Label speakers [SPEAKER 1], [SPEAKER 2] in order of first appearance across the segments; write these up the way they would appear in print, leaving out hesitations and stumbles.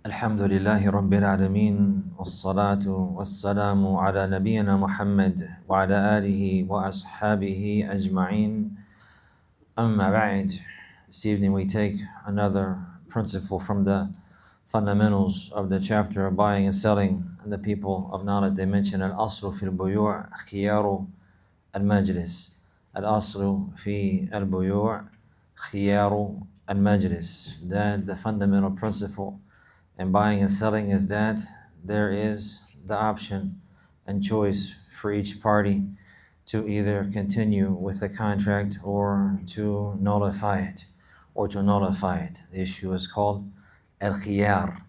[SPEAKER 1] الحمد لله رب العالمين والصلاة والسلام على نبينا محمد وعلى آله وأصحابه أجمعين. أما بعد. This evening we take another principle from the fundamentals of the chapter of buying and selling. And the people of knowledge, they mention Al-Aslu fi al-Buyu' khiyaru al-Majlis. Al-Aslu fi al-Buyu' khiyaru al-Majlis. That the fundamental principle in buying and selling is that there is the option and choice for each party to either continue with the contract or to nullify it. The issue is called الخيار.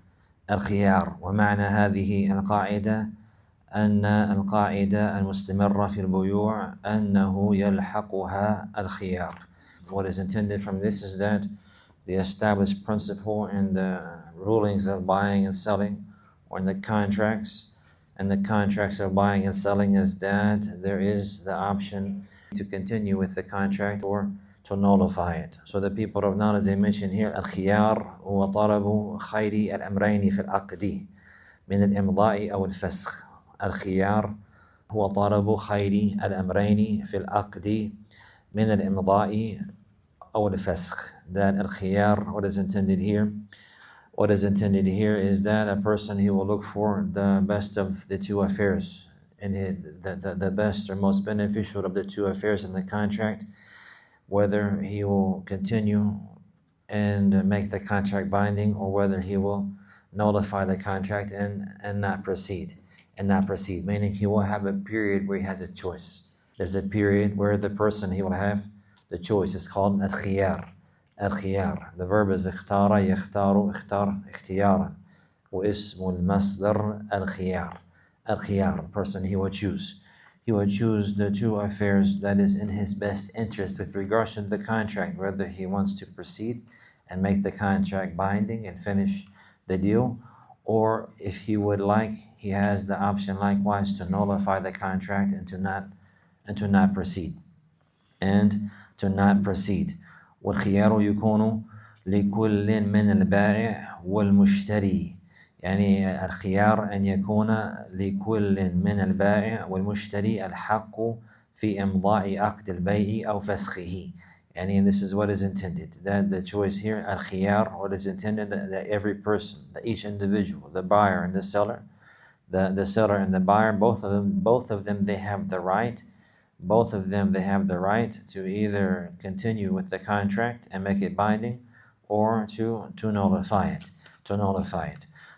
[SPEAKER 1] ومعنى هذه القاعدة أن القاعدة المستمرة في البيوع أنه يلحقها الخيار. What is intended from this is that the established principle in the rulings of buying and selling, or in the contracts of buying and selling, is that there is the option to continue with the contract or to nullify it. So the people of knowledge, they mention here الخيار هو طلب خير الأمرين في العقد من الإمضاء أو الفسخ. الخيار هو طلب خير الأمرين في العقد من الإمضاء أو الفسخ. That الخيار, what is intended here? What is intended here is that a person, he will look for the best of the two affairs, and the best or most beneficial of the two affairs in the contract, whether he will continue and make the contract binding, or whether he will nullify the contract and not proceed. Meaning he will have a period where he has a choice. There's a period where the person, he will have the choice. It's called al-khiyar. The verb is اختار يختار اختار اختيارا واسم المصدر الخيار. A person, he will choose the two affairs that is in his best interest with regards to the contract, whether he wants to proceed and make the contract binding and finish the deal, or if he would like, he has the option likewise to nullify the contract and to not proceed. والخيار يكون لكل من البائع والمشتري. يعني الخيار أن يكون لكل من البائع والمشتري الحق في إمضاء عقد البيع أو فسخه. يعني this is what is intended. That the choice here, الخيار, what is intended, that every person, that each individual, the buyer and the seller, the seller and the buyer, both of them, they have the right. Both of them, they have the right to either continue with the contract and make it binding, or to nullify it.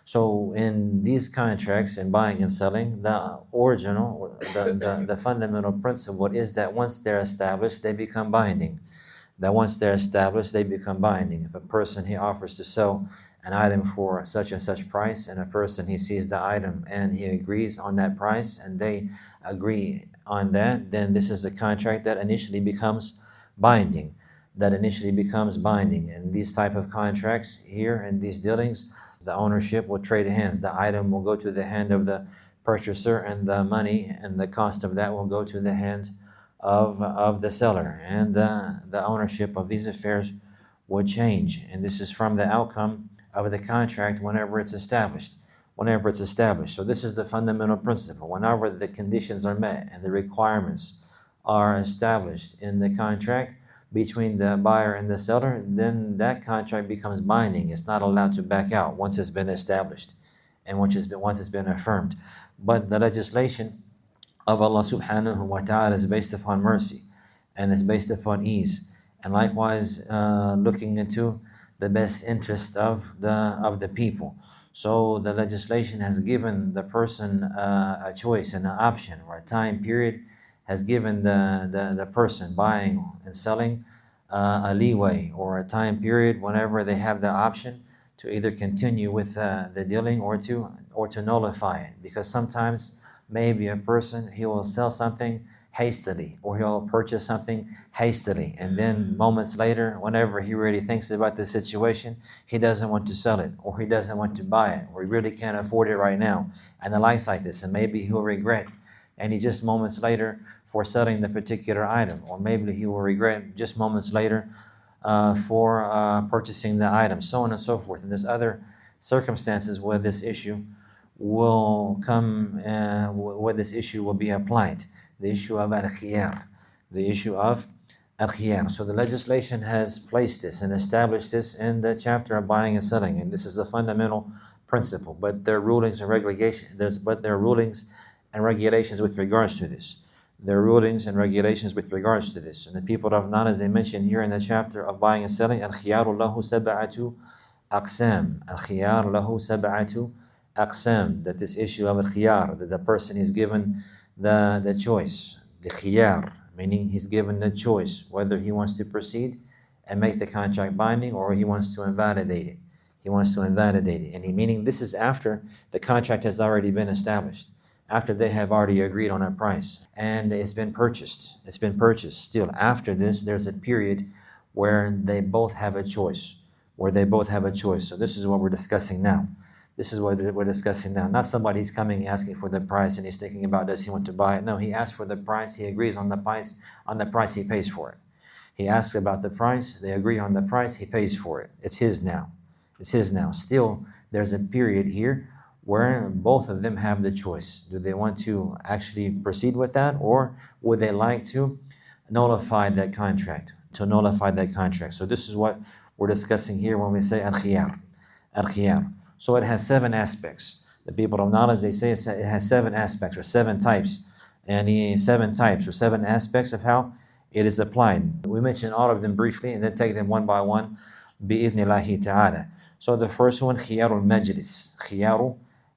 [SPEAKER 1] So in these contracts, in buying and selling, the original, the fundamental principle is that once they're established, they become binding. If a person, he offers to sell an item for such and such price, and a person, he sees the item and he agrees on that price, and they agree on that, then this is a contract that initially becomes binding. And these type of contracts here, in these dealings, the ownership will trade hands. The item will go to the hand of the purchaser, and the money and the cost of that will go to the hand of the seller, and the ownership of these affairs will change. And this is from the outcome of the contract whenever it's established. So this is the fundamental principle. Whenever the conditions are met and the requirements are established in the contract between the buyer and the seller, then that contract becomes binding. It's not allowed to back out once it's been established and once it's been affirmed. But the legislation of Allah subhanahu wa ta'ala is based upon mercy, and is based upon ease, and likewise looking into the best interest of the people. So the legislation has given the person a choice and an option, or a time period, has given the person buying and selling a leeway, or a time period whenever they have the option to either continue with the dealing or to nullify it. Because sometimes maybe a person, he will sell something hastily, or he'll purchase something hastily, and then moments later, whenever he really thinks about the situation, he doesn't want to sell it, or he doesn't want to buy it, or he really can't afford it right now, and the likes like this, and maybe he'll regret, and he just moments later for selling the particular item, or maybe he will regret just moments later for purchasing the item, so on and so forth. And there's other circumstances where this issue will come, where this issue will be applied. The issue of al-khiyar, the issue of al-khiyar. So the legislation has placed this and established this in the chapter of buying and selling, and this is a fundamental principle. But there are rulings and regulations. There are rulings and regulations with regards to this. There are rulings and regulations with regards to this. And the people of Nana, as they mentioned here in the chapter of buying and selling, al-khiyaru lahu sab'atu aqsam. Al-khiyar lahu sab'atu aqsam. That this issue of al-khiyar, that the person is given the choice, the khiyar, meaning he's given the choice whether he wants to proceed and make the contract binding or he wants to invalidate it. He wants to invalidate it. And meaning this is after the contract has already been established, after they have already agreed on a price and it's been purchased. It's been purchased. Still, after this, there's a period where they both have a choice, So this is what we're discussing now. This is what we're discussing now. Not somebody's coming asking for the price and he's thinking about, does he want to buy it? No, he asks for the price. He agrees on the price, he pays for it. He asks about the price. They agree on the price. He pays for it. It's his now. Still, there's a period here where both of them have the choice. Do they want to actually proceed with that, or would they like to nullify that contract? So this is what we're discussing here when we say al-khiyar. So it has 7 aspects. The people of knowledge, they say it has 7 aspects or 7 types. And 7 types or 7 aspects of how it is applied. We mention all of them briefly and then take them one by one. Bi-idhnillahi ta'ala. So the first one, khiyaru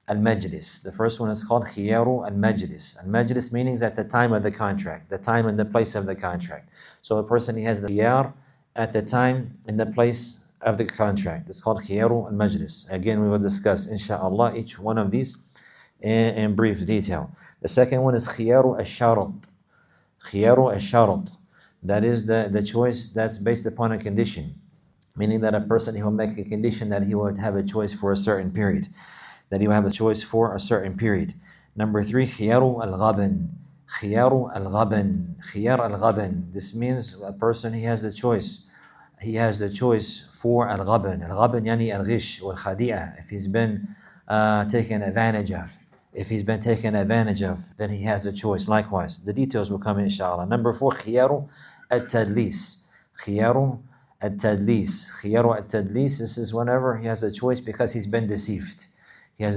[SPEAKER 1] al-majlis. The first one is called khiyaru al-majlis. Al-majlis means at the time of the contract, the time and the place of the contract. So a person, he has the khiyar at the time and the place of the contract. It's called khiyaru al-majlis. Again, we will discuss, inshallah, each one of these in brief detail. The second one is khiyaru al-sharat. That is the choice that's based upon a condition. Meaning that a person, he will make a condition that he would have a choice for a certain period. Number 3, khiyaru al-ghaban. Khiyar al-ghaban. This means a person, he has the choice. He has the choice for al-ghaban. Al-ghaban yani al-ghish or al-khadi'ah. If he's been taken advantage of, then he has the choice. Likewise, the details will come inshallah. Number 4, khiyaru al-tadlis. Khiyaru al-tadlis. This is whenever he has a choice because he's been deceived. There was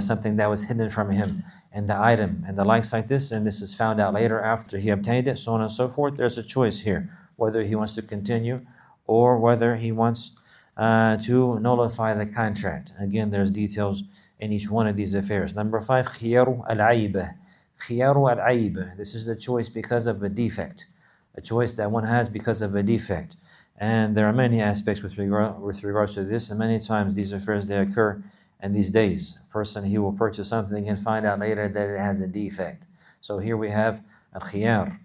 [SPEAKER 1] something that was hidden from him, and the item and the likes like this, and this is found out later after he obtained it, so on and so forth. There's a choice here, whether he wants to continue or whether he wants to nullify the contract. Again, there's details in each one of these affairs. Number 5, khiyaru al-aib. This is the choice because of a defect. A choice that one has because of a defect. And there are many aspects with regards to this, and many times these affairs, they occur in these days. A person, he will purchase something and find out later that it has a defect. So here we have al-khiyar.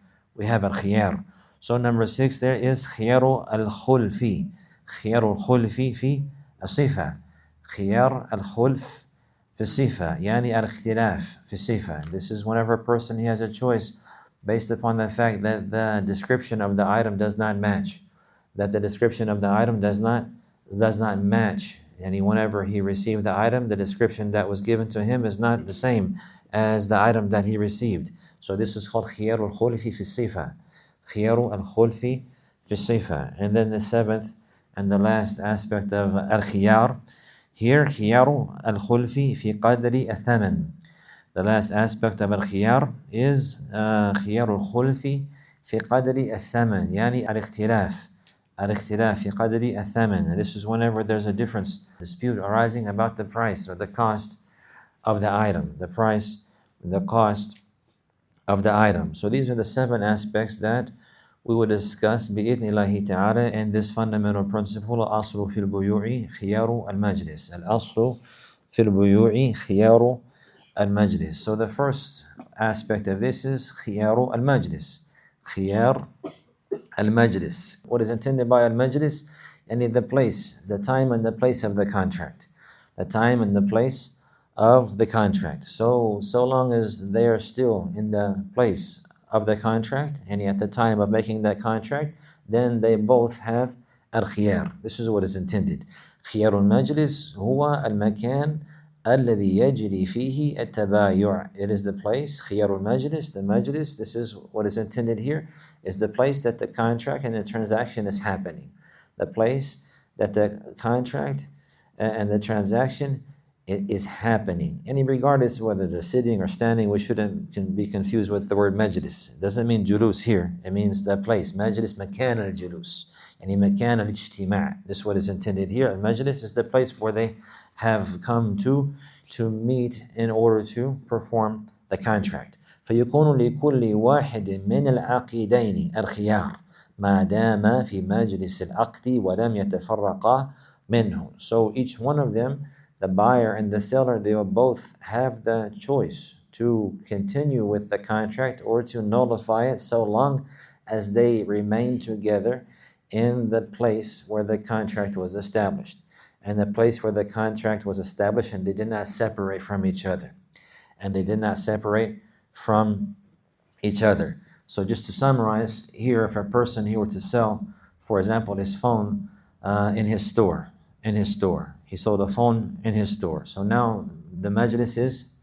[SPEAKER 1] So number 6, there is khiyaru al-khulfi. Khiyaru al-khulfi fi as-sifa. Khiyar al-khulf fi as-sifa. Yani al-ikhtilaf fi as-sifa. This is whenever a person, he has a choice based upon the fact that the description of the item does not match. And whenever he received the item, the description that was given to him is not the same as the item that he received. So this is called khiyaru al-khulfi fi as-sifa. And then the 7th and the last aspect of al-khiyar, here khiyaru al-khulfi fi qadri al-thaman. The last aspect of al-khiyar is khiyaru al-khulfi fi qadri al-thaman, yani al-ikhtilaf fi qadri al-thaman. This is whenever there's a dispute arising about the price or the cost of the item. So these are the 7 aspects that we will discuss bi-idhnillahi ta'ala in this fundamental principle, al-aslu fil buyu'i khiyaru al-majlis. Al-aslu fil buyu'i khiyaru al-majlis. So the first aspect of this is khiyaru al-majlis. Khiyar al-majlis. What is intended by al-majlis? And the place, the time and the place of the contract. So long as they are still in the place of the contract, and at the time of making that contract, then they both have al-khiyar. This is what is intended. خيار المجلس هو المكان الذي يجري فيه التبايع. It is the place, خيار المجلس, the majlis, this is what is intended here, is the place that the contract and the transaction is happening. The place that the contract and the transaction is happening. And regardless of whether they're sitting or standing, we shouldn't be confused with the word majlis. It doesn't mean julus here. It means the place. Majlis, makan al-julus. Yani makan al-ijtima'. This is what is intended here. Al-majlis is the place where they have come to meet in order to perform the contract. فيكون لكل واحد من العقيدين الخيار ما دام في مجلس العقد ولم يتفرقا منه. So each one of them, the buyer and the seller, they will both have the choice to continue with the contract or to nullify it, so long as they remain together in the place where the contract was established. And the place where the contract was established, and they did not separate from each other. And they did not separate from each other. So just to summarize here, if a person he were to sell, for example, his phone in his store, he sold a phone in his store. So now the majlis is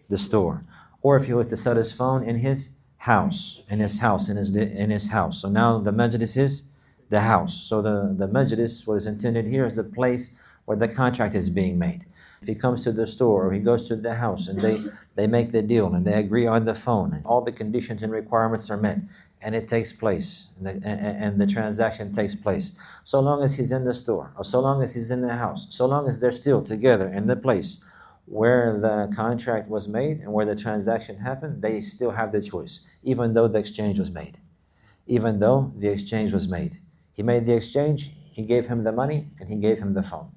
[SPEAKER 1] the store. Or if he were to sell his phone in his house. So now the majlis is the house. So the majlis, what is intended here, is the place where the contract is being made. If he comes to the store or he goes to the house and they make the deal and they agree on the phone and all the conditions and requirements are met and it takes place and the transaction takes place, so long as he's in the store or so long as he's in the house, so long as they're still together in the place where the contract was made and where the transaction happened, they still have the choice, even though the exchange was made. Even though the exchange was made. He made the exchange, he gave him the money and he gave him the phone.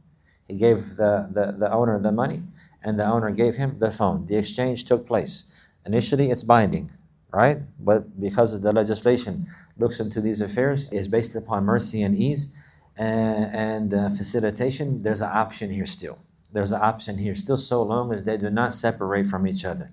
[SPEAKER 1] He gave the owner the money and the owner gave him the phone. The exchange took place. Initially it's binding, right? But because of the legislation looks into these affairs, is based upon mercy and ease and facilitation, there's an option here still. There's an option here still, so long as they do not separate from each other.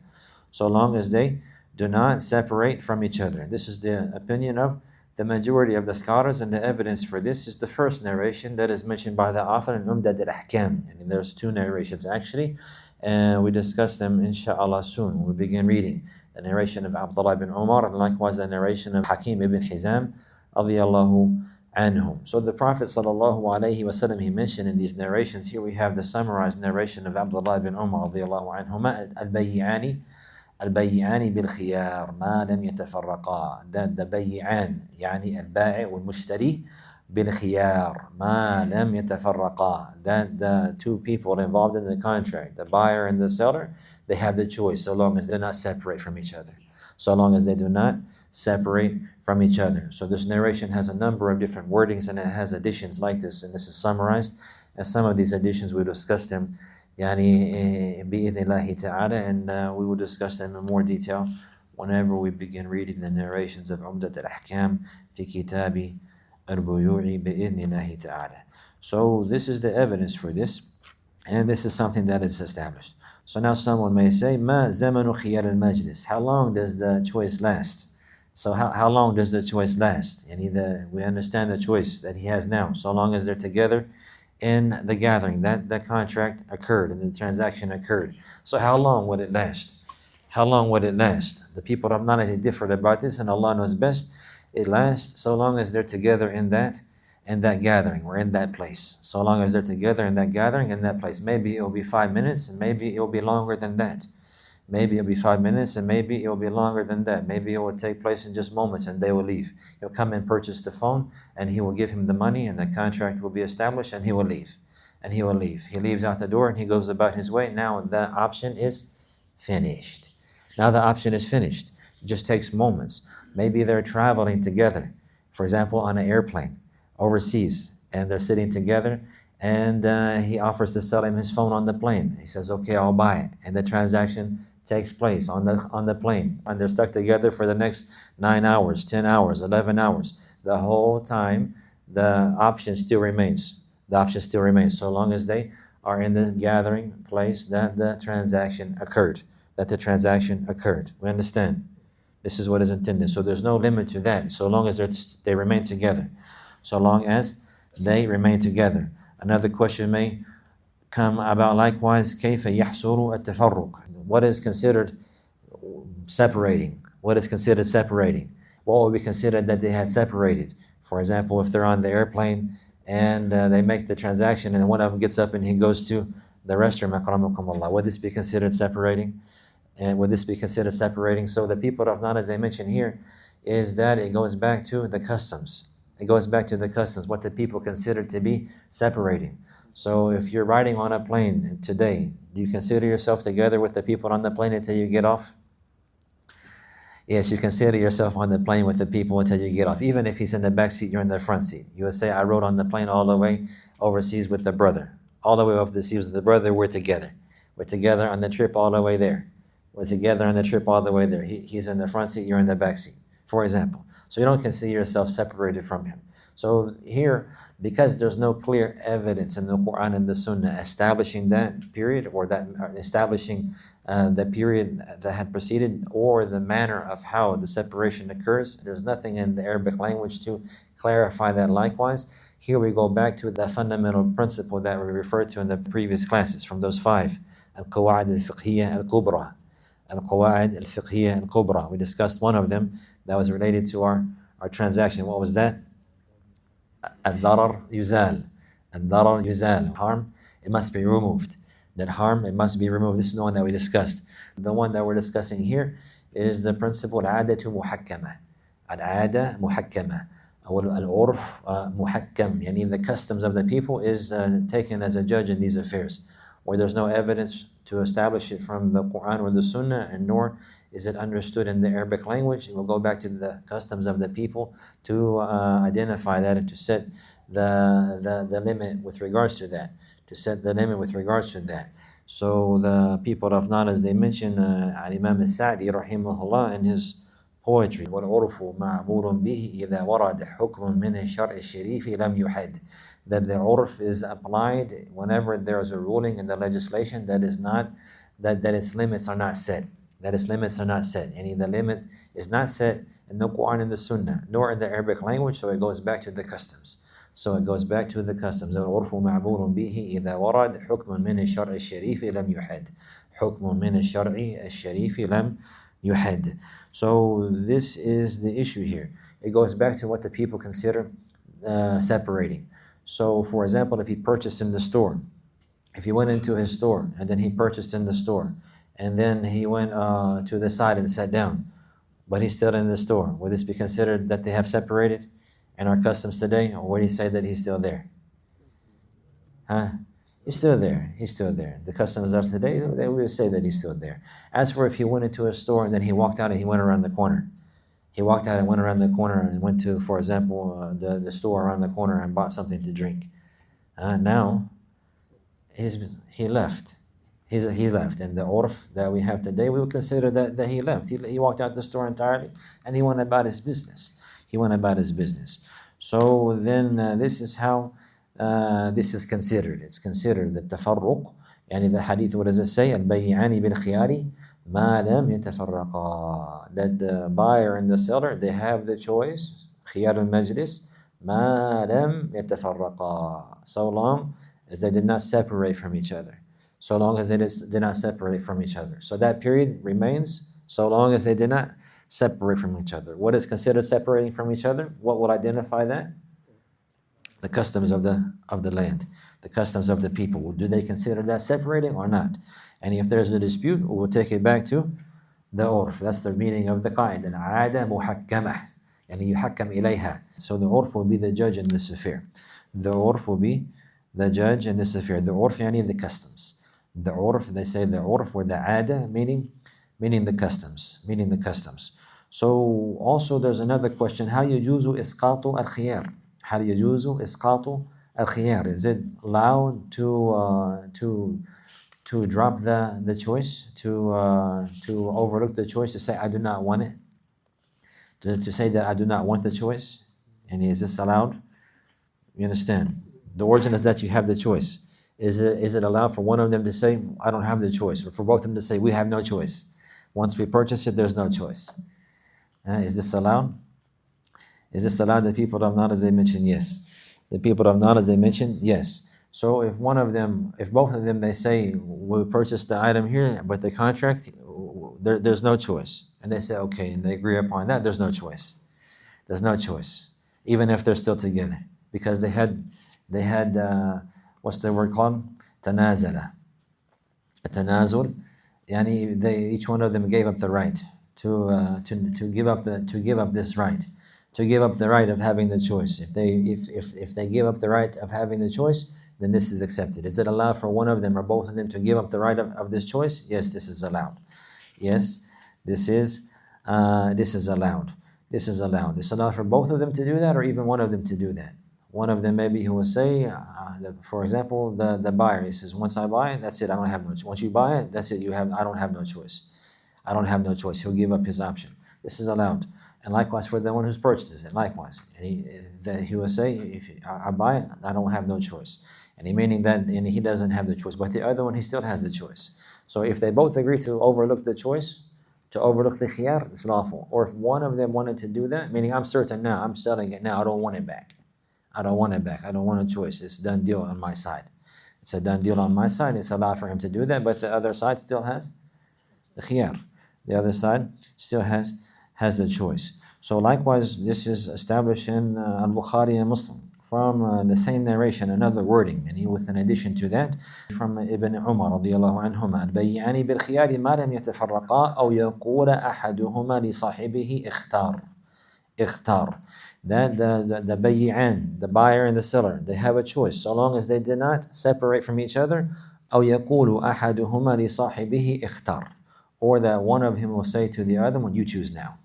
[SPEAKER 1] So long as they do not separate from each other. This is the opinion of the majority of the scholars, and the evidence for this is the first narration that is mentioned by the author in Umdat al-Ahkam. And there's two narrations actually, and we discuss them inshallah soon when we begin reading. The narration of Abdullah ibn Umar and likewise the narration of Hakim ibn Hizam radiyallahu anhum. So the Prophet sallallahu alaihi wasallam, he mentioned in these narrations, here we have the summarized narration of Abdullah ibn Umar radiyallahu anhuma, البيعان بالخيار ما لم يتفرقا. The بيعان يعني البائع والمشتري بالخيار ما لم يتفرقا. That the two people involved in the contract, the buyer and the seller, they have the choice so long as they do not separate from each other. So long as they do not separate from each other. So this narration has a number of different wordings and it has additions like this, and this is summarized. And some of these additions we discussed them بإذن الله تعالى, and we will discuss them in more detail whenever we begin reading the narrations of Umdat al-Ahkam في كتاب البيوع بإذن الله تعالى. So this is the evidence for this, and this is something that is established. So now someone may say, ما زمن خيار المجلس? How long does the choice last? So how long does the choice last? We understand the choice that he has now, so long as they're together in the gathering, that the contract occurred and the transaction occurred. So how long would it last? How long would it last? The people of knowledge differed about this, and Allah knows best. It lasts so long as they're together in that gathering or in that place. So long as they're together in that gathering, in that place. Maybe it'll be 5 minutes and maybe it'll be longer than that. Maybe it'll be 5 minutes and maybe it'll be longer than that. Maybe it will take place in just moments and they will leave. He'll come and purchase the phone and he will give him the money and the contract will be established and he will leave. And he will leave. He leaves out the door and he goes about his way. Now the option is finished. Now the option is finished. It just takes moments. Maybe they're traveling together, for example, on an airplane overseas, and they're sitting together and he offers to sell him his phone on the plane. He says, okay, I'll buy it. And the transaction takes place on the plane, and they're stuck together for the next 9 hours, 10 hours, 11 hours. The whole time, the option still remains. The option still remains so long as they are in the gathering place that the transaction occurred. We understand? This is what is intended. So there's no limit to that, so long as they remain together. So long as they remain together. Another question may come about likewise, كيف يحصل التفرق? What is considered separating? What is considered separating? What would be considered that they had separated? For example, if they're on the airplane and they make the transaction and one of them gets up and he goes to the restroom, akramakumullah, would this be considered separating? And would this be considered separating? So the people of Nana, as I mentioned here, is that it goes back to the customs. It goes back to the customs, what the people consider to be separating. So if you're riding on a plane today, do you consider yourself together with the people on the plane until you get off? Yes, you consider yourself on the plane with the people until you get off. Even if he's in the back seat, you're in the front seat. You would say, I rode on the plane all the way overseas with the brother. All the way overseas with the brother, we're together. We're together on the trip all the way there. We're together on the trip all the way there. He's in the front seat, you're in the back seat, for example. So you don't consider yourself separated from him. So here, because there's no clear evidence in the Quran and the Sunnah establishing that period or that establishing the period that had preceded or the manner of how the separation occurs, there's nothing in the Arabic language to clarify that likewise. Here we go back to the fundamental principle that we referred to in the previous classes from those five. Al-Qawaid al-Fiqhiyya al-Kubra. Al-Qawaid al-Fiqhiyya al-Kubra. We discussed one of them that was related to our transaction. What was that? Al-Darar yuzal. Al-Darar yuzal. Harm, it must be removed. That harm, it must be removed. This is the one that we discussed. The one that we're discussing here is the principle al-'adatu muhakkama. Al-'ada muhakkama. Al-urf muhakkam. Yani the customs of the people is taken as a judge in these affairs, where there's no evidence to establish it from the Quran or the Sunnah, and nor is it understood in the Arabic language. It will go back to the customs of the people to identify that and to set the limit with regards to that. To set the limit with regards to that. So the people of Nana, as they mention, Imam Al-Sa'di rahimahullah in his poetry, وَالْعُرْفُ مَعْمُورٌ بِهِ إِذَا وَرَدَ حُكْمٌ مِنَ الشَّرْعِ الشَّرِيفِ لَمْ يُحَدْ. That the urf is applied whenever there is a ruling in the legislation that is not, that its limits are not set. That its limits are not set. And the limit is not set in the Quran and the Sunnah, nor in the Arabic language, so it goes back to the customs. So it goes back to the customs. العرف معمول به إذا ورد حكم من الشرع الشريف لم يحد. حكم من الشرع الشريف لم يحد. So this is the issue here. It goes back to what the people consider separating. So for example, if he purchased in the store, if he went into his store and then he purchased in the store and then he went to the side and sat down, but he's still in the store, would this be considered that they have separated? And our customs today, or would he say that he's still there? Huh? He's still there. He's still there. The customs of today, they would say that he's still there. As for if he went into a store and then he walked out and he went around the corner. He walked out and went around the corner and went to, for example, the store around the corner and bought something to drink. Now, he left. He left. And the urf that we have today, we would consider that he left. He walked out the store entirely and he went about his business. He went about his business. So then this is how this is considered. It's considered the tafarruq. Yani the hadith, what does it say? Al-bayyani bil-khiyari ma lam yatafarraqa. That the buyer and the seller, they have the choice. Khiyar al-majlis ma lam yatafarraqa. So long as they did not separate from each other. So long as they did not separate from each other. So that period remains so long as they did not separate from each other. What is considered separating from each other? What will identify that? The customs of the land, the customs of the people. Do they consider that separating or not? And if there's a dispute, we'll take it back to the urf. That's the meaning of the qaida. Al-'ada muhakkamah. Yani yuhakkam ilayha. So the urf will be the judge in this affair. The urf will be the judge in this affair. The urf yani the customs. The urf, they say the urf or the 'ada, meaning the customs, meaning the customs. So also there's another question. How يجوز إسقاط الخيار? How يجوز إسقاط الخيار? Is it allowed to drop the choice, to overlook the choice, to say I do not want it, to say that I do not want the choice? And is this allowed? You understand? The origin is that you have the choice. Is it allowed for one of them to say I don't have the choice, or for both of them to say we have no choice? Once we purchase it, there's no choice. Is this allowed? Is this allowed? The people of Nana, as they mentioned, yes. The people of Nana, as they mentioned, yes. So if both of them, they say, we'll purchase the item here, but the contract, there's no choice. And they say, okay, and they agree upon that, there's no choice. There's no choice, even if they're still together, because they had what's the word called? Tanazala. Tanazul, yani each one of them gave up the right to give up this right, to give up the right of having the choice. If they give up the right of having the choice, then this is accepted. Is it allowed for one of them or both of them to give up the right of this choice? Yes, this is allowed. Yes, this is allowed. This is allowed. It's allowed for both of them to do that, or even one of them to do that. One of them, maybe he will say, for example, the buyer, he says, once I buy it, that's it, I don't have no choice. Once you buy it, that's it, I don't have no choice. I don't have no choice. He'll give up his option. This is allowed. And likewise for the one who purchases it, likewise. And he will say, if I buy it, I don't have no choice. And meaning that he doesn't have the choice. But the other one, he still has the choice. So if they both agree to overlook the choice, to overlook the khiyar, it's lawful. Or if one of them wanted to do that, meaning I'm certain now, I'm selling it now, I don't want it back. I don't want it back. I don't want a choice. It's a done deal on my side. It's a done deal on my side. It's allowed for him to do that, but the other side still has the khiyar. The other side still has the choice. So likewise, this is established in Al-Bukhari and Muslim from the same narration, another wording, and with an addition to that, from Ibn Umar radiyallahu anhuma, البيعان بالخيار ما لم يتفرقا أو يقول أحدهما لصاحبه اختار. That the bayyan, the buyer and the seller, they have a choice so long as they did not separate from each other. أو يقول أحدهما لصاحبه اختار, or that one of him will say to the other one, you choose now.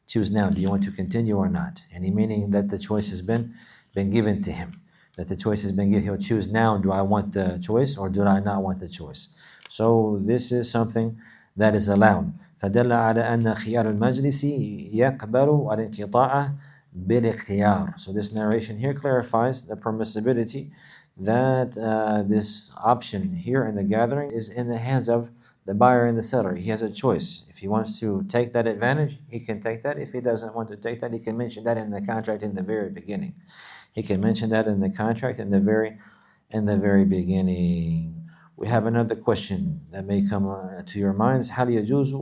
[SPEAKER 1] Choose now. Do you want to continue or not? And meaning that the choice has been given to him. That the choice has been given. He'll choose now. Do I want the choice or do I not want the choice? So this is something that is allowed. فدل على أن خيار المجلس يقبل الانقطاع بالاختيار. So this narration here clarifies the permissibility that this option here in the gathering is in the hands of the buyer and the seller. He has a choice. If he wants to take that advantage, he can take that. If he doesn't want to take that, he can mention that in the contract in the very beginning. He can mention that in the contract in the very beginning. We have another question that may come to your minds. هل يجوز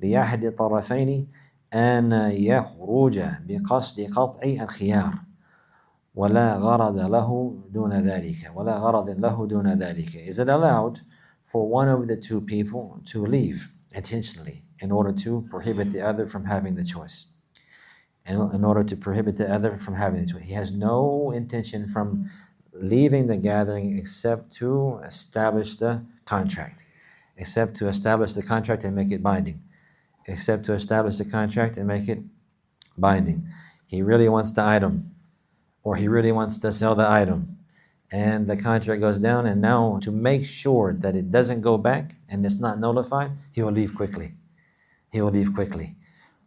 [SPEAKER 1] لأحد الطرفين أن يخرج بقصد قطع الخيار ولا غرض له دون ذلك. Is it allowed for one of the two people to leave intentionally in order to prohibit the other from having the choice? In order to prohibit the other from having the choice. He has no intention from leaving the gathering except to establish the contract. And make it binding. He really wants the item, or he really wants to sell the item, and the contract goes down, and now to make sure that it doesn't go back and it's not nullified, he will leave quickly.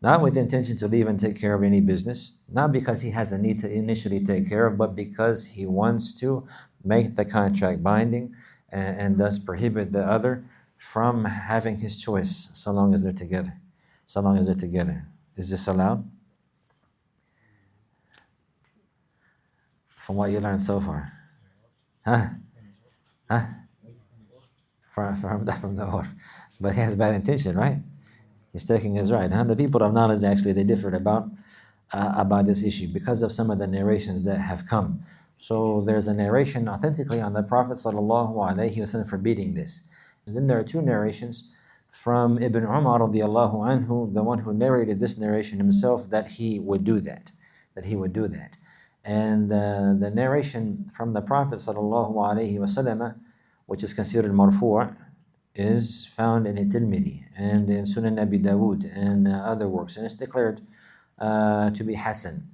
[SPEAKER 1] Not with the intention to leave and take care of any business, not because he has a need to initially take care of, but because he wants to make the contract binding and thus prohibit the other from having his choice so long as they're together. Is this allowed? From what you learned so far? Huh? From the order. But he has bad intention, right? He's taking his right. The people of knowledge actually, they differed about this issue because of some of the narrations that have come. So there's a narration authentically on the Prophet ﷺ forbidding this. And then there are two narrations from Ibn Umar radiallahu anhu, the one who narrated this narration himself, that he would do that. And the narration from the Prophet ﷺ, which is considered marfu', is found in Tirmidhi and in Sunan Abi Dawud and other works, and it's declared to be Hasan.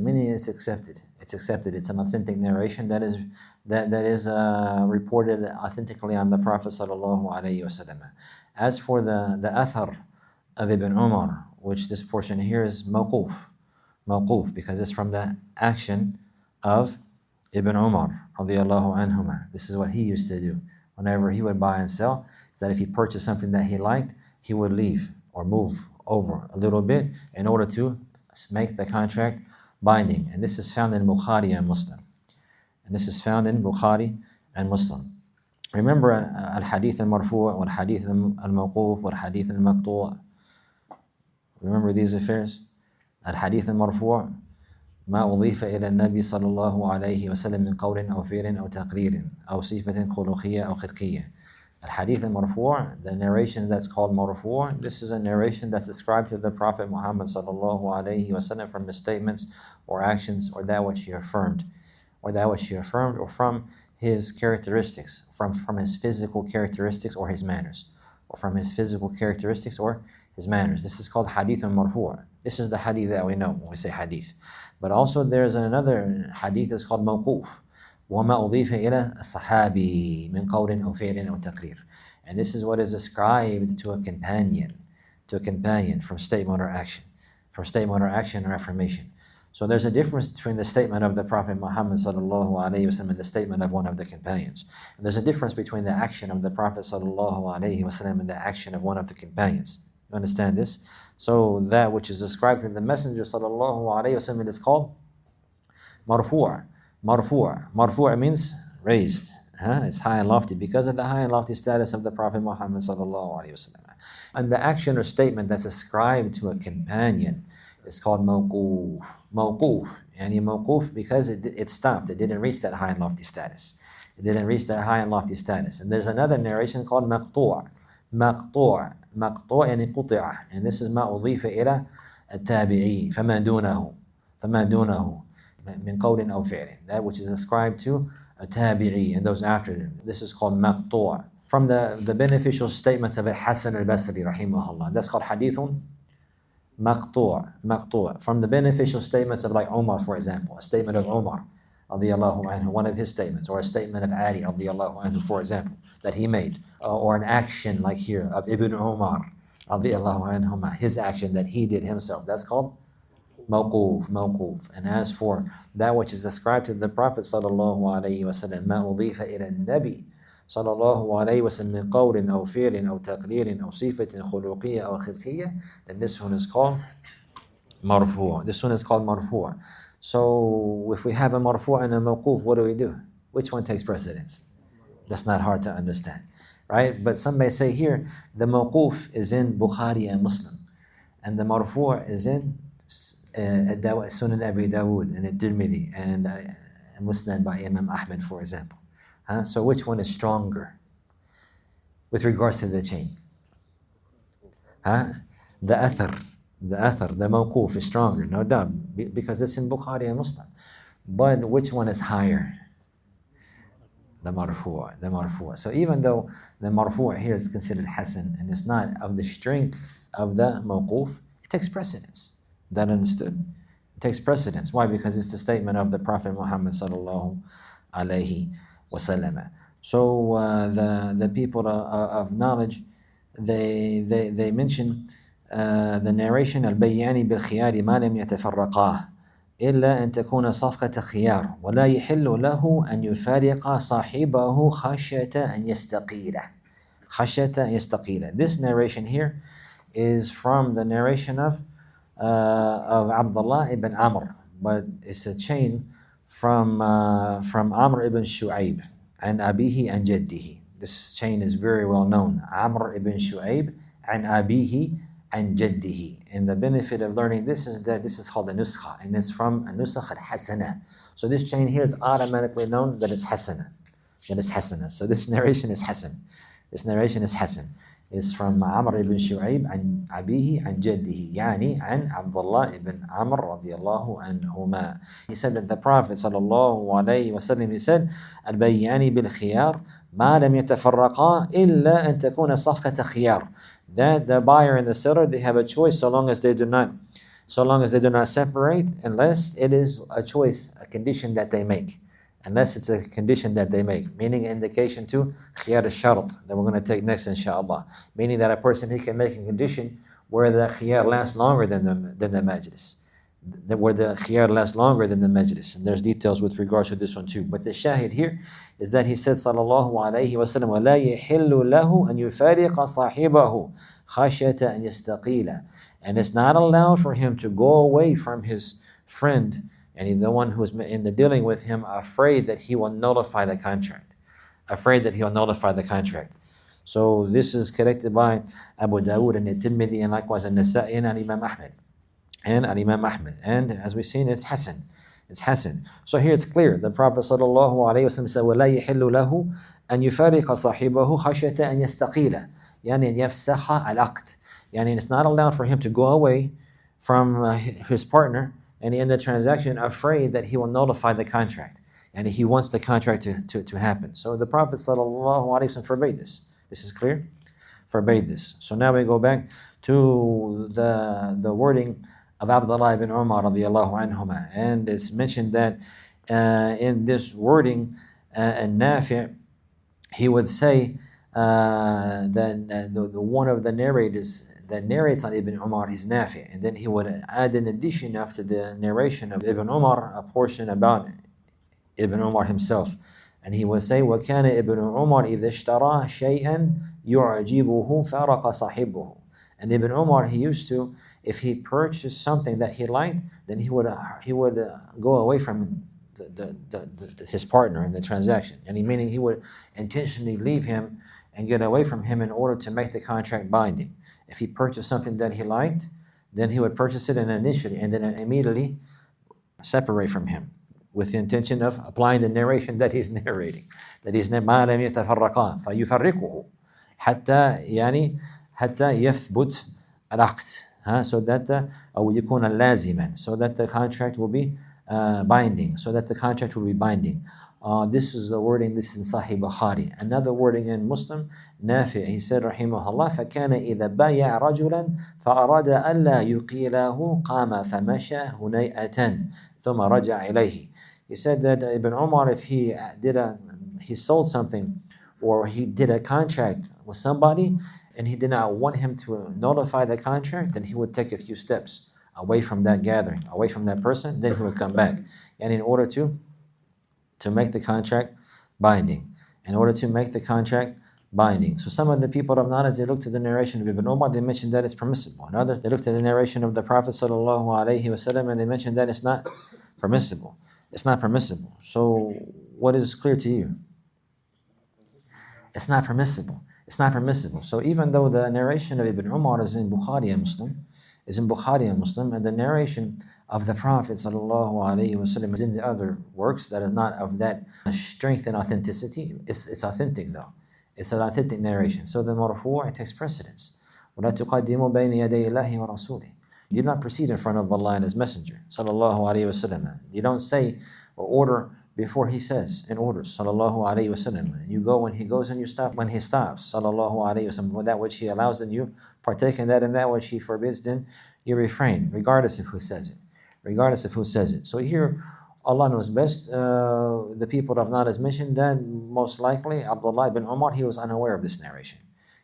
[SPEAKER 1] Meaning it's accepted. It's an authentic narration that is reported authentically on the Prophet ﷺ. As for the athar of Ibn Umar, which this portion here is mawquf, because it's from the action of Ibn Umar radiallahu anhuma. This is what he used to do. Whenever he would buy and sell, is that if he purchased something that he liked, he would leave or move over a little bit in order to make the contract binding. And this is found in Bukhari and Muslim. And this is found in Bukhari and Muslim. Remember al-hadith al-marfu' wal-hadith al-mawquf wal-hadith al-maqtu'. Remember these affairs? Al-hadith al-marfu' ما أضيف إلى النبي صلى الله عليه وسلم من قول أو فعل أو تقرير أو صفة خلقية أو خلقية. Al-Hadith al-Marfu', the narration that's called Marfu', this is a narration that's ascribed to the Prophet Muhammad sallallahu alayhi wasallam from his statements or actions or that which he affirmed, or from his characteristics, from his physical characteristics or his manners, This is called Hadith al-Marfu'. This is the hadith that we know when we say hadith. But also there's another hadith that's called Mawquf. وَمَا أُضِيفَ إِلَى الصَّحَابِي مِنْ قَوْلٍ أَوْ فِعْلٍ أَوْ تَقْرِيرٍ. And this is what is ascribed to a companion from statement or action, or affirmation. So there's a difference between the statement of the Prophet Muhammad sallallahu alaihi wasallam and the statement of one of the companions. And there's a difference between the action of the Prophet sallallahu alaihi wasallam and the action of one of the companions. You understand this? So that which is ascribed to the Messenger sallallahu alaihi wasallam is called marfu'. Marfu' means raised. It's high and lofty because of the high and lofty status of the Prophet Muhammad sallallahu alaihi wasallam. And the action or statement that's ascribed to a companion is called mawquf. Mawquf because it stopped. It didn't reach that high and lofty status. And there's another narration called maqtu'. مقطوع يعني قطع, and this is ما أضيف إلى التابعي فما دونه من قول أو فعل, that which is ascribed to a tabi'i and those after them. This is called مقطوع. From the beneficial statements of Al-Hasan al-Basri rahimahullah, that's called hadithun مقطوع. From the beneficial statements of like Umar, for example, a statement of Umar radiyallahu anhu, one of his statements, or a statement of Ali radiyallahu anhu, for example, that he made, or an action like here of Ibn Umar radiyallahu anhuma, his action that he did himself, that's called mawquf. And as for that which is ascribed to the Prophet sallallahu alayhi wasallam, ما أضيف إلى النبي صلى الله عليه وسلم من قول أو فعل أو تقرير أو صفة خلقية أو خلقية, then this one is called marfu'. So if we have a marfu' and a mawquf, what do? Which one takes precedence? That's not hard to understand, right? But some may say here, the mawquf is in Bukhari and Muslim, and the marfu' is in Sunan Abi Dawood and At-Tirmidhi and Musnad by Imam Ahmed, for example. So which one is stronger with regards to the chain? The athar, the mawquf is stronger, no doubt, because it's in Bukhari and Muslim. But which one is higher? The marfu'. So even though the marfu' here is considered hasan and it's not of the strength of the mawquf, it takes precedence. That understood? It takes precedence. Why? Because it's the statement of the Prophet Muhammad sallallahu alayhi wasallam. So the people of knowledge, they mention the narration البيان بالخيار ما لم يتفرقا إلا أن تكون صفقة خيار ولا يحل له أن يفارق صاحبه خشية أن يستقيل. This narration here is from the narration of Abdullah ibn Amr, but it's a chain from Amr ibn Shu'aib and Abihi and Jaddihi. This chain is very well known. Amr ibn Shu'aib and Abihi and Jaddihi. And the benefit of learning this is that this is called a nuskha, and it's from a nusakh al-hasana. So this chain here is automatically known that it's hasana. So this narration is hasan. It's from Amr ibn Shu'aib and Abihi and Jaddihi, yani and Abdullah ibn Amr radiyallahu anhuma. He said that the Prophet sallallahu alayhi wasallam, he said, al-bayyani bil-khiyar ma lam yatafarraqa illa an takuna safqata khiyar. That the buyer and the seller, they have a choice so long as they do not separate, unless it is a choice, a condition that they make. Meaning indication to khiyar al-shart that we're going to take next inshallah. Meaning that a person, he can make a condition where the khiyar lasts longer than the majlis. And there's details with regards to this one too. But the shahid here is that he said sallallahu alayhi wa sallam, وَلَا يَحِلُّ لَهُ أَن يُفَارِقَ صَاحِبَهُ خَشْيَةَ أَن يَسْتَقِيلَ. And it's not allowed for him to go away from his friend And the one who's in the dealing with him, afraid that he will nullify the contract. Afraid that he will nullify the contract. So this is collected by Abu Dawood and Tirmidhi, and likewise An-Nasa'i and Imam Ahmed. And as we've seen, it's Hasan. It's Hasan. So here it's clear. The Prophet sallallahu alaihi wasallam said, وَلَا يَحِلُّ لَهُ أَن يُفَارِقَ صَاحِبَهُ خَشْيَةَ أَن يَسْتَقِيلَ يعني أن يفسخ العقد. Yani it's not allowed for him to go away from his partner and end the transaction afraid that he will nullify the contract. And he wants the contract to happen. So the Prophet sallallahu alaihi wasallam forbade this. This is clear? Forbade this. So now we go back to the wording of Abdullah ibn Umar radiallahu anhuma. And it's mentioned that in this wording, Nafi', he would say that the one of the narrators that narrates on Ibn Umar is Nafi'. And then he would add in addition after the narration of Ibn Umar a portion about Ibn Umar himself. And he would say, وَكَانَ Ibn Umar إِذَا اشْتَرَى شَيْئًا يُعْجِبُهُ فَارَقَ صَاحِبُهُ. And Ibn Umar, he used to, if he purchased something that he liked, then he would go away from his partner in the transaction. And meaning he would intentionally leave him and get away from him in order to make the contract binding. If he purchased something that he liked, then he would purchase it initially and then immediately separate from him, with the intention of applying the narration that he's narrating. That is ما لم يتفرقا فيفرقه حتى يثبت العقد. So that أو يكون لازما, so that the contract will be binding. So that the contract will be binding. This is the wording. This is in Sahih Bukhari. Another wording in Muslim, Nafi', he said رحمه الله فكان إذا بايع رجلا فأراد ألا يقيله قام فمشى هنيئة ثم رجع إليه. He said that Ibn Umar, if he sold something or he did a contract with somebody and he did not want him to notify the contract, then he would take a few steps away from that gathering, away from that person, then he would come back. And in order to make the contract binding. In order to make the contract binding. So some of the people of knowledge, they looked to the narration of Ibn Umar, they mentioned that it's permissible. And others, they looked at the narration of the Prophet sallallahu alaihi wasallam and they mentioned that it's not permissible. It's not permissible. So what is clear to you? It's not permissible. It's not permissible. So even though the narration of Ibn Umar is in Bukhari and Muslim, and the narration of the Prophet ﷺ is in the other works that are not of that strength and authenticity, it's authentic though. It's an authentic narration. So the marfu' it takes precedence. وَلَا تُقَدِّمُوا بَيْنَ يَدَيِ اللَّهِ وَرَسُولِهِ. You do not proceed in front of Allah and His Messenger sallallahu alaihi wasallam. You don't say or order before He says and orders sallallahu alaihi wasallam. You go when He goes and you stop when He stops sallallahu alaihi wasallam. With that which He allows, then you partake in that, and that which He forbids, then you refrain, regardless of who says it. Regardless of who says it. So here, Allah knows best. The people of knowledge mentioned that most likely Abdullah ibn Umar, he was unaware of this narration.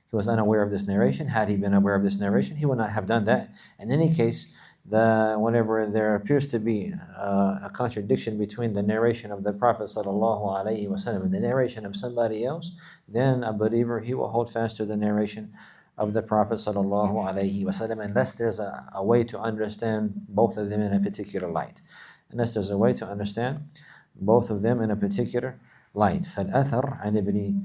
[SPEAKER 1] He was unaware of this narration. Had he been aware of this narration, he would not have done that. In any case, whenever there appears to be a contradiction between the narration of the Prophet ﷺ and the narration of somebody else, then a believer, he will hold fast to the narration of the Prophet ﷺ, unless there's a way to understand both of them in a particular light. Unless there's a way to understand both of them in a particular light. فالأثر عن ابن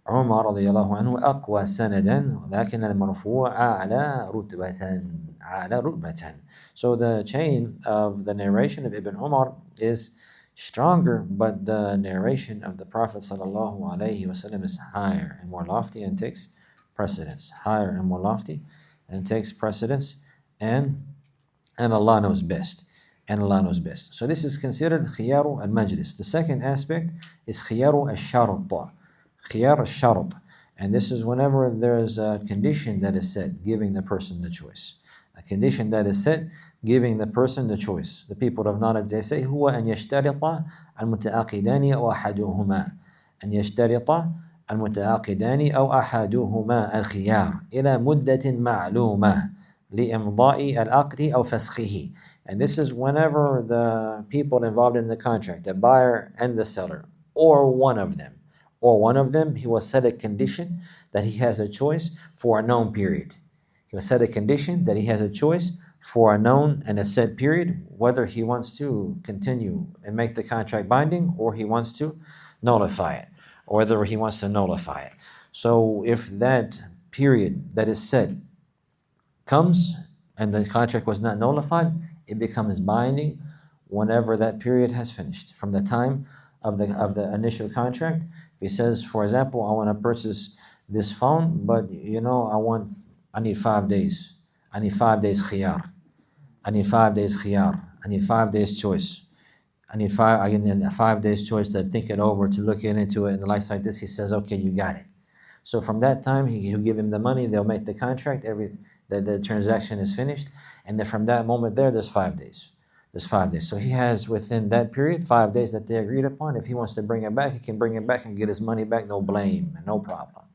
[SPEAKER 1] عمر رضي الله عنه أقوى سندا لكن المرفوع أعلى رتبة. So the chain of the narration of Ibn Umar is stronger, but the narration of the Prophet sallallahu alaihi wasallam is higher and more lofty and takes precedence. Higher and more lofty and takes precedence, and Allah knows best. And Allah knows best. So this is considered khiyaru al-majlis. The second aspect is khiyaru al-sharat. Khiyar al-sharat. And this is whenever there is a condition that is set, giving the person the choice. A condition that is set, giving the person the choice. The people of knowledge, they say, هو أن يشترط المتعاقدان أو أحدهما. أن يشترط المتعاقدان أو أحدهما الخيار إلى مدة معلومة لإمضاء العقد أو فسخه. And this is whenever the people involved in the contract, the buyer and the seller, or one of them, he will set a condition that he has a choice for a known period. He will set a condition that he has a choice for a known and a set period, whether he wants to continue and make the contract binding or he wants to nullify it, or whether he wants to nullify it. So if that period that is set comes and the contract was not nullified, it becomes binding whenever that period has finished. From the time of the initial contract, if he says, for example, I want to purchase this phone, but I need 5 days. I need 5 days khiyar. I need 5 days khiyar. I need 5 days choice. I need 5 days choice to think it over, to look into it, and the likes like this. He says, okay, you got it. So from that time, he'll give him the money. They'll make the contract. The transaction is finished, and then from that moment there's 5 days. There's 5 days. So he has within that period 5 days that they agreed upon. If he wants to bring it back, he can bring it back and get his money back. No blame and no problem.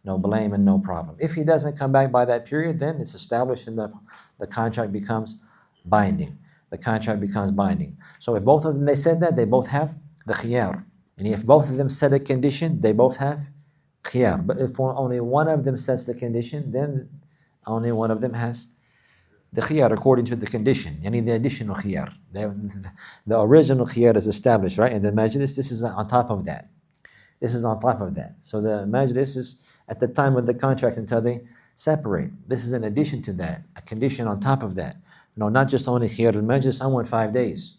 [SPEAKER 1] No blame and no problem. If he doesn't come back by that period, then it's established and the contract becomes binding. The contract becomes binding. So if both of them, they said that, they both have the khiyar. And if both of them set a condition, they both have khiyar. But if only one of them sets the condition, then only one of them has the khiyar according to the condition, yani the additional khiyar. The original khiyar is established, right? And the majlis, this is on top of that. This is on top of that. So the majlis is at the time of the contract until they separate. This is in addition to that, a condition on top of that. No, not just only khiyar al-majlis, I want 5 days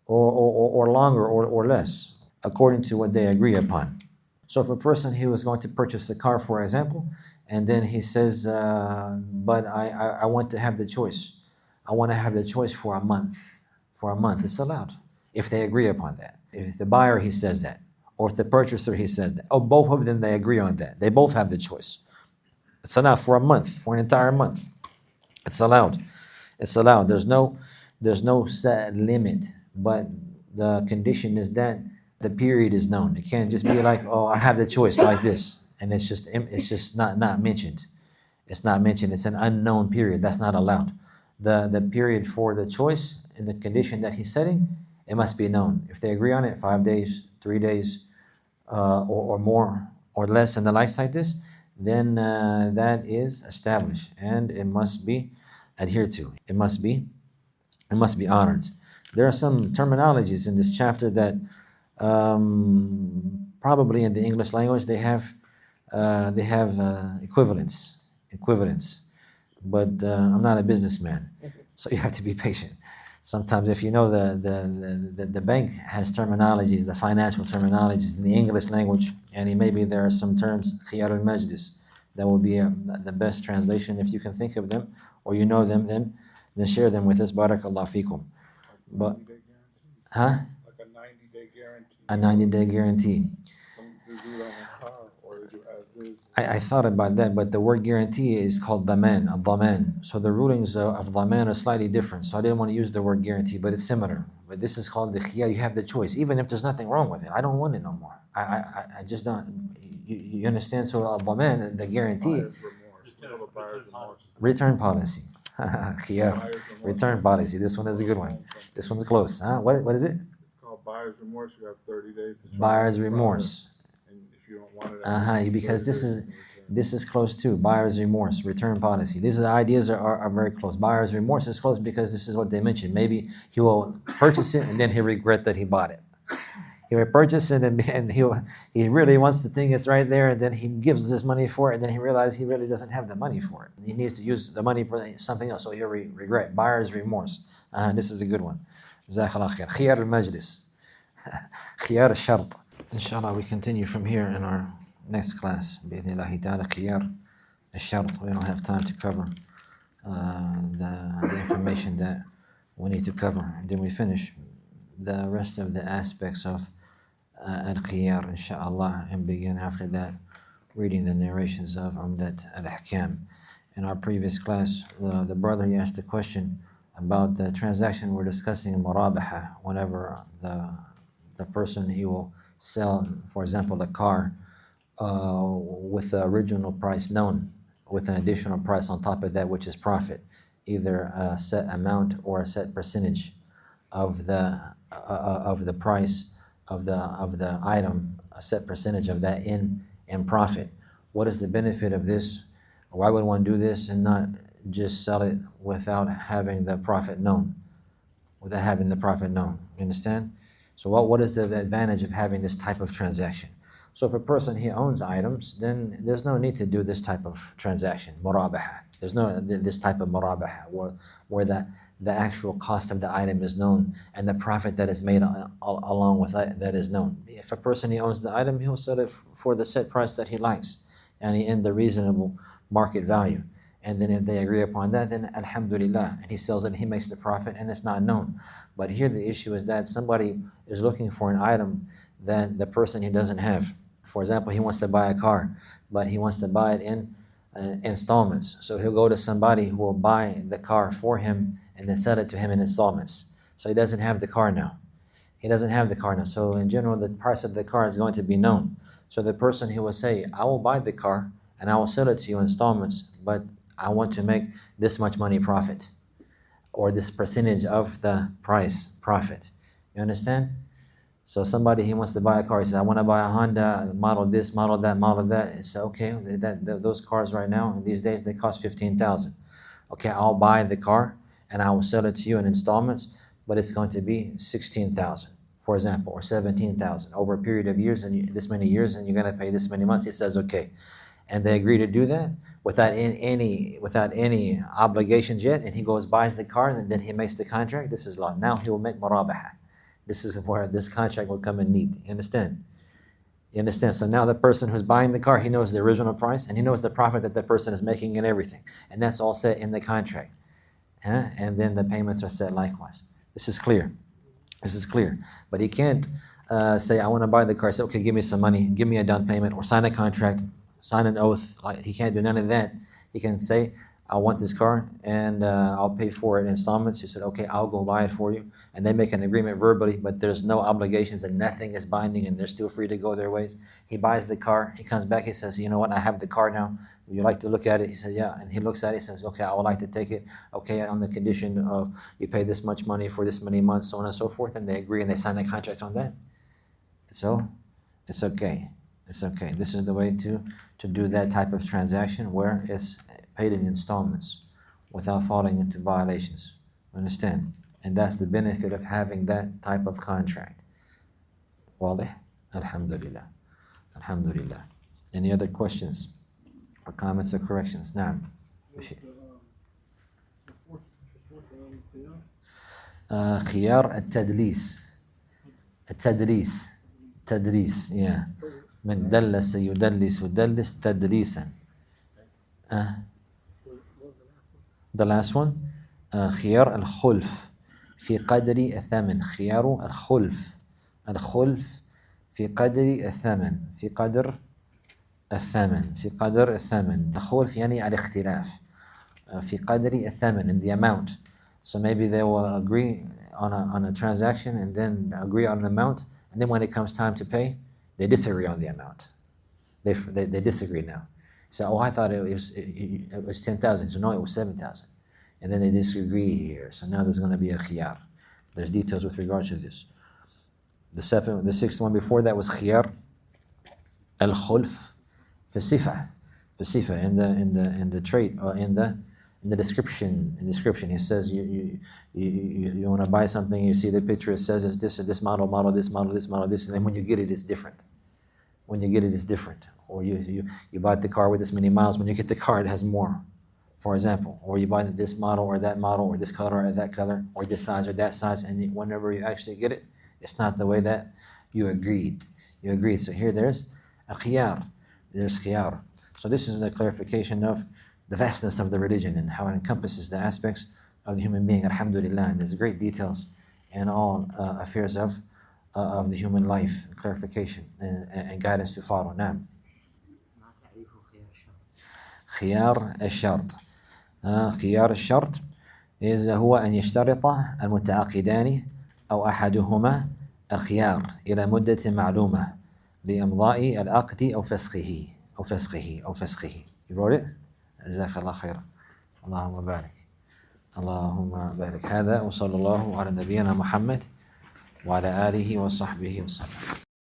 [SPEAKER 1] or longer or less, according to what they agree upon. So if a person, he was going to purchase a car, for example, and then he says, but I want to have the choice. I want to have the choice for a month. For a month, it's allowed, if they agree upon that. If the buyer, he says that, or if the purchaser, he says that, or both of them, they agree on that. They both have the choice. It's allowed for a month, for an entire month. It's allowed. It's allowed. There's no set limit, but the condition is that the period is known. It can't just be like, oh, I have the choice like this, and it's just not mentioned. It's not mentioned. It's an unknown period. That's not allowed. The period for the choice and the condition that he's setting, it must be known. If they agree on it, 5 days, 3 days, or more or less, and the likes like this, then that is established and it must be adhered to. It must be honored. There are some terminologies in this chapter that probably in the English language they have equivalents, but I'm not a businessman, so you have to be patient. Sometimes if you know the bank has terminologies, the financial terminologies in the English language, and maybe there are some terms, khiyar al-majlis, that will be the best translation if you can think of them, or you know them, then share them with us. Barakallah fikum. But, huh?
[SPEAKER 2] Like a 90-day guarantee.
[SPEAKER 1] A 90-day guarantee.
[SPEAKER 2] Some do it on a car, or they do as is.
[SPEAKER 1] I thought about that, but the word guarantee is called daman, al-daman. So the rulings of daman are slightly different. So I didn't want to use the word guarantee, but it's similar. But this is called the khiyar. You have the choice, even if there's nothing wrong with it. I don't want it no more. I just don't. You understand? So al-daman, the guarantee.
[SPEAKER 2] Buyer's remorse. We have a buyer's remorse.
[SPEAKER 1] Return policy. Khiyar. Return policy. This one is a good one. This one's close. Huh? What is it?
[SPEAKER 2] It's called buyer's remorse. You have 30 days to try
[SPEAKER 1] Buyer's
[SPEAKER 2] to
[SPEAKER 1] remorse.
[SPEAKER 2] And if you don't want it,
[SPEAKER 1] Because this is close too. Buyer's remorse, return policy. These are the ideas are very close. Buyer's remorse is close because this is what they mentioned. Maybe he will purchase it and then he'll regret that he bought it. He will purchase it and he really wants to think it's right there, and then he gives this money for it, and then he realizes he really doesn't have the money for it. He needs to use the money for something else, so he'll regret. Buyer's remorse. This is a good one. Jazakallah khair. Khiyar al-majlis. Khiyar al-shart. Inshallah, we continue from here in our next class. Bi-idhnillahi ta'ala, khiyar al-shart. We don't have time to cover the information that we need to cover. And then we finish the rest of the aspects of al-khiyar, inshallah, and begin after that reading the narrations of Umdat al-Ahkam. In our previous class, the brother, he asked a question about the transaction we're discussing in murabaha, whenever the person, he will sell, for example, a car with the original price known, with an additional price on top of that, which is profit, either a set amount or a set percentage of the price of the item, a set percentage of that in profit. What is the benefit of this? Why would one do this and not just sell it without having the Prophet known. You understand? So what is the advantage of having this type of transaction? So if a person, he owns items, then there's no need to do this type of transaction, murabaha. There's no this type of murabaha where the actual cost of the item is known and the profit that is made along with that is known. If a person, he owns the item, he'll sell it for the set price that he likes and in the reasonable market value. And then if they agree upon that, then alhamdulillah, and he sells it and he makes the profit and it's not known. But here the issue is that somebody is looking for an item that the person, he doesn't have. For example, he wants to buy a car, but he wants to buy it in installments. So he'll go to somebody who will buy the car for him and then sell it to him in installments. So he doesn't have the car now. So in general, the price of the car is going to be known. So the person, he will say, I will buy the car and I will sell it to you in installments, but I want to make this much money profit, or this percentage of the price profit. You understand? So somebody, he wants to buy a car. He says, I want to buy a Honda, model this, model that, model that. It's okay, those cars right now, these days, they cost $15,000. Okay, I'll buy the car and I will sell it to you in installments, but it's going to be $16,000, for example, or $17,000 over a period of years, and this many years, and you're going to pay this many months. He says, okay. And they agree to do that without any obligations yet, and he goes, buys the car, and then he makes the contract. This is law. Now he will make murabaha. This is where this contract will come in neat. You understand? So now the person who's buying the car, he knows the original price, and he knows the profit that the person is making and everything. And that's all set in the contract. And then the payments are set likewise. This is clear. But he can't say, I want to buy the car. Say, okay, give me some money, give me a down payment, or sign a contract, sign an oath. Like, he can't do none of that. He can say, I want this car and I'll pay for it in installments. He said, okay, I'll go buy it for you. And they make an agreement verbally, but there's no obligations and nothing is binding, and they're still free to go their ways. He buys the car. He comes back. He says, you know what? I have the car now. Would you like to look at it? He said, yeah. And he looks at it. He says, okay, I would like to take it. Okay, on the condition of you pay this much money for this many months, so on and so forth. And they agree and they sign the contract on that. So it's okay. This is the way to do that type of transaction where it's paid in installments without falling into violations. Understand? And that's the benefit of having that type of contract. واضح? Alhamdulillah. Any other questions or comments or corrections? نعم. خيار التدليس yeah. من دلس يدلس تدليسا. The last one, خيار الخلف في قدر الثمن. خيار الخلف في قدر الثمن. الخلف يعني الاختلاف. في قدر الثمن, in the amount. So maybe they will agree on a transaction and then agree on an amount, and then when it comes time to pay, they disagree on the amount. They disagree now. So, oh, I thought it was 10,000. So no, it was 7,000. And then they disagree here. So now there's going to be a khiyar. There's details with regards to this. The sixth one before that was khiyar al-khulf fi sifa, in the trait, or in the description. He says you want to buy something, you see the picture, it says it's this model, this, and then when you get it, it's different. Or you buy the car with this many miles. When you get the car, it has more, for example. Or you buy this model or that model, or this color or that color, or this size or that size, and whenever you actually get it, it's not the way that you agreed. So here there's a khiyar. So this is the clarification of the vastness of the religion and how it encompasses the aspects of the human being. Alhamdulillah, and there's great details in all affairs of the human life, clarification and guidance to follow. Naam. خيار الشرط هو أن يشترط المتعاقدان أو أحدهما الخيار إلى مدة معلومة لإمضاء العقد أو فسخه. You wrote it? جزاك الله خيرا. اللهم بارك. هذا وصلى الله على نبينا محمد وعلى آله وصحبه وسلم.